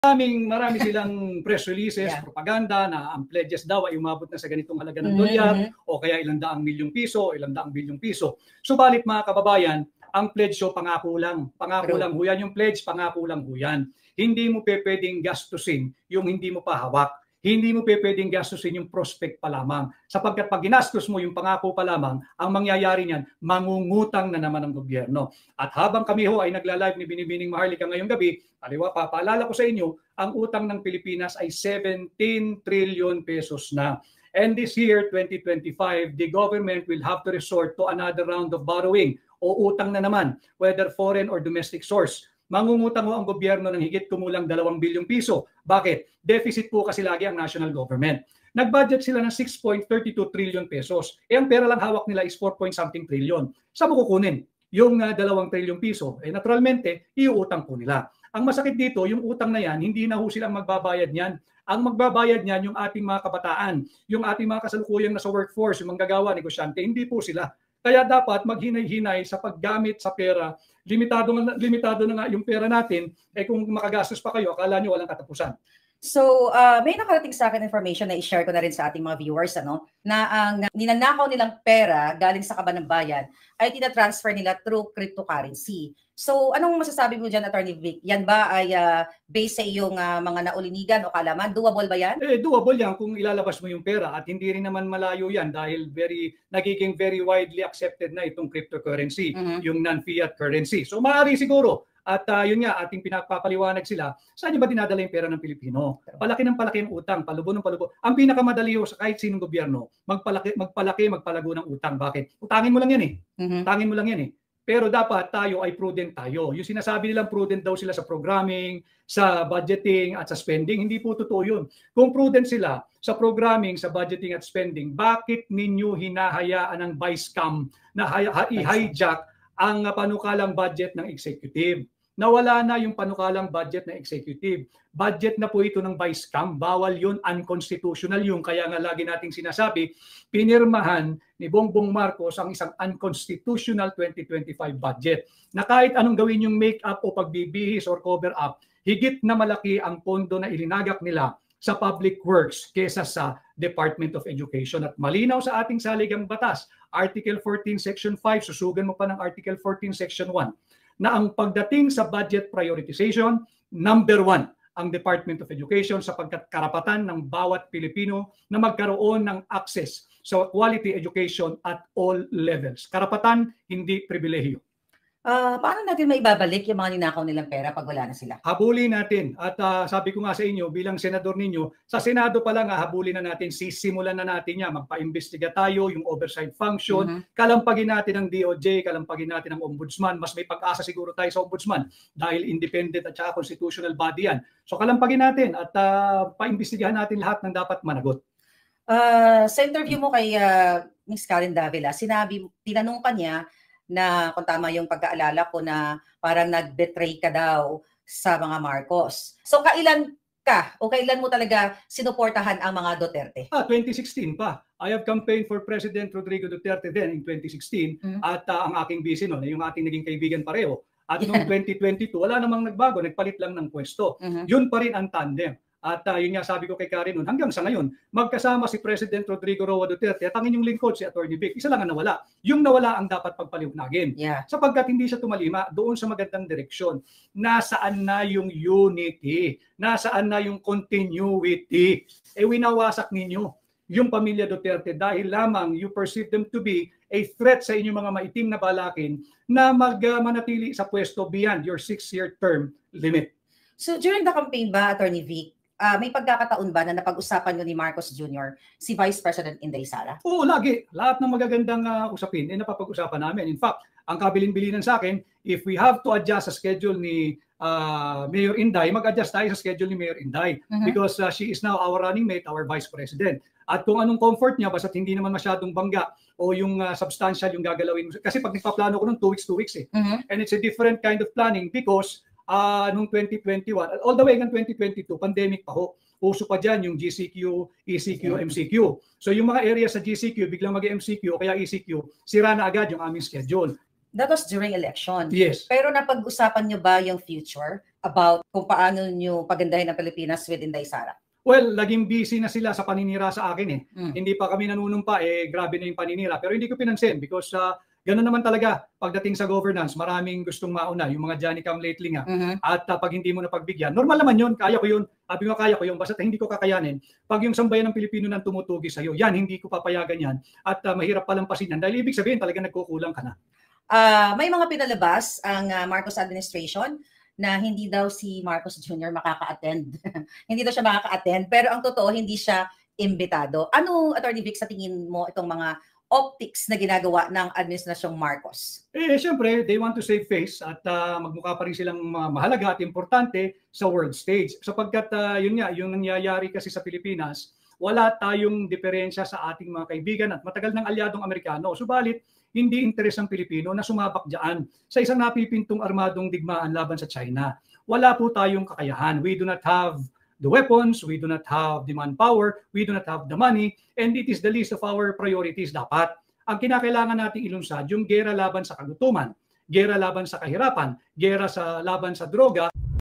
Marami silang press releases, propaganda na ang pledges daw ay umabot na sa ganitong halaga ng dolyar o kaya ilang daang milyong piso o ilang daang bilyong piso. Subalit mga kababayan, ang pledge so pangako lang. Pangako lang ho yan yung pledge, pangako lang ho yan. Hindi mo pwedeng gastusin yung hindi mo pa hawak. Hindi mo pwedeng gastusin yung prospect pa lamang. Sapagkat pag ginastos mo yung pangako pa lamang, ang mangyayari niyan, mangungutang na naman ang gobyerno. At habang kami ho ay nagla-live ni Binibining Maharlika ngayong gabi, papaalala ko sa inyo, ang utang ng Pilipinas ay 17 trillion pesos na. And this year, 2025, the government will have to resort to another round of borrowing o utang na naman, whether foreign or domestic source. Mangungutang ho ang gobyerno ng higit kumulang 2 bilyong piso. Bakit? Deficit po kasi lagi ang national government. Nag-budget sila ng 6.32 trillion pesos. Ang pera lang hawak nila is 4-something trillion. Saan mo kukunin? Yung 2 trilyong piso, naturalmente, iuutang po nila. Ang masakit dito, yung utang na yan, hindi na ho silang magbabayad niyan. Ang magbabayad niyan yung ating mga kabataan, yung ating mga kasalukuyang nasa workforce, yung manggagawa, negosyante, hindi po sila. Kaya dapat maghinay-hinay sa paggamit sa pera. Limitado na nga yung pera natin, kung makagastos pa kayo, akala nyo walang katapusan. So, may nakarating sa akin information na i-share ko na rin sa ating mga viewers, na ang ninanakaw nilang pera galing sa kaban ng bayan ay tinatransfer nila through cryptocurrency. So, anong masasabi mo dyan, Attorney Vic? Yan ba ay based sa iyong mga naulinigan o kalaman? Doable ba yan? Doable yan kung ilalabas mo yung pera at hindi rin naman malayo yan dahil nagiging very widely accepted na itong cryptocurrency, yung non-fiat currency. So, maaari siguro. At yun nga, ating pinapapaliwanag sila, saan nyo ba dinadala yung pera ng Pilipino? Palaki ang utang, palubo ng palubo. Ang pinakamadali ho sa kahit sinong gobyerno, magpalago ng utang. Bakit? Utangin mo lang yan Utangin mo lang yan Pero dapat tayo ay prudent tayo. Yung sinasabi nilang prudent daw sila sa programming, sa budgeting at sa spending, hindi po totoo yun. Kung prudent sila sa programming, sa budgeting at spending, bakit ninyo hinahayaan ng vice scam na i-hijack ang panukalang budget ng executive? Nawala na yung panukalang budget ng executive. Budget na po ito ng vice scam. Bawal yun, unconstitutional yun. Kaya nga lagi nating sinasabi, pinirmahan ni Bongbong Marcos ang isang unconstitutional 2025 budget na kahit anong gawin yung make-up o pagbibihis or cover-up, higit na malaki ang pondo na ilinagak nila sa public works kesa sa Department of Education. At malinaw sa ating saligang batas, Article 14, Section 5, susugan mo pa ng Article 14, Section 1, na ang pagdating sa budget prioritization, number 1, ang Department of Education sapagkat karapatan ng bawat Pilipino na magkaroon ng access sa quality education at all levels. Karapatan, hindi pribilehiyo. Paano natin maibabalik yung mga ninakaw nilang pera pag wala na sila? Habulin natin. At sabi ko nga sa inyo, bilang senador ninyo, sa Senado pa lang habulin na natin, sisimulan na natin yan. Magpa-imbestiga tayo, yung oversight function, kalampagin natin ang DOJ, kalampagin natin ang Ombudsman. Mas may pag-asa siguro tayo sa Ombudsman dahil independent at saka constitutional body yan. So kalampagin natin at paimbestigahan natin lahat ng dapat managot. Sa interview mo kay Ms. Karen Davila, tinanong ka niya na kung tama yung pagkaalala ko na parang nag-betray ka daw sa mga Marcos. So kailan ka o kailan mo talaga sinuportahan ang mga Duterte? 2016 pa. I have campaigned for President Rodrigo Duterte then in 2016 at ang aking busy noon, yung ating naging kaibigan pareho. At noong 2022, wala namang nagbago, nagpalit lang ng pwesto. Yun pa rin ang tandem. At yun nga sabi ko kay Karen noon, hanggang sa ngayon, magkasama si President Rodrigo Roa Duterte at ang inyong lingkod si Attorney Vic. Isa lang ang nawala. Yung nawala ang dapat pagpaliwanagin. Sapagkat hindi siya tumalima doon sa magandang direksyon. Nasaan na yung unity? Nasaan na yung continuity? Winawasak ninyo yung pamilya Duterte dahil lamang you perceive them to be a threat sa inyong mga maitim na balakin na manatili sa pwesto beyond your 6-year term limit. So during the campaign ba, Attorney Vic, may pagkakataon ba na napag-usapan nyo ni Marcos Jr. si Vice President Inday Sara? Oo, lagi. Lahat ng magagandang usapin napapag-usapan namin. In fact, ang kabilin-bilinan sa akin, if we have to adjust sa schedule ni Mayor Inday, mag-adjust tayo sa schedule ni Mayor Inday because she is now our running mate, our Vice President. At kung anong comfort niya, basta't hindi naman masyadong bangga o yung substantial yung gagalawin. Kasi pag nagpaplano ko ng 2 weeks And it's a different kind of planning because noong 2021, all the way hanggang 2022, pandemic pa ho. Uso pa dyan yung GCQ, ECQ, MCQ. So yung mga area sa GCQ, biglang mag-MCQ o kaya ECQ, sira na agad yung aming schedule. That was during election. Yes. Pero napag-usapan nyo ba yung future? about kung paano nyo pagandahin ang Pilipinas with Inday Sara? Well, naging busy na sila sa paninira sa akin eh. Hindi pa kami nanunumpa grabe na yung paninira. Pero hindi ko pinansin because gano'n naman talaga pagdating sa governance, maraming gustong mauna, yung mga Johnny come lately nga. At pag hindi mo na pagbigyan, normal naman yun, kaya ko yun. Sabi ko kaya ko yun, basta hindi ko kakayanin. Pag yung sambayan ng Pilipino nang tumutugi sa'yo, yan, hindi ko papayagan yan. At mahirap palampasin yan. Dahil ibig sabihin talaga nagkukulang ka na. May mga pinalabas ang Marcos administration na hindi daw si Marcos Jr. makaka-attend. Hindi daw siya makaka-attend, pero ang totoo, hindi siya imbitado. Ano, Attorney Vic, sa tingin mo itong mga optics na ginagawa ng Administrasyong Marcos? Siyempre, they want to save face at magmukha pa rin silang mahalaga at importante sa world stage. Sapagkat yun nga, yung nangyayari kasi sa Pilipinas, wala tayong diferensya sa ating mga kaibigan at matagal ng alyadong Amerikano. Subalit, hindi interes ng Pilipino na sumabak dyan sa isang napipintong armadong digmaan laban sa China. Wala po tayong kakayahan. We do not have the weapons, we do not have the manpower, we do not have the money, and it is the least of our priorities dapat. Ang kinakailangan nating ilunsad, yung gera laban sa kagutuman, gera laban sa kahirapan, gera laban sa droga,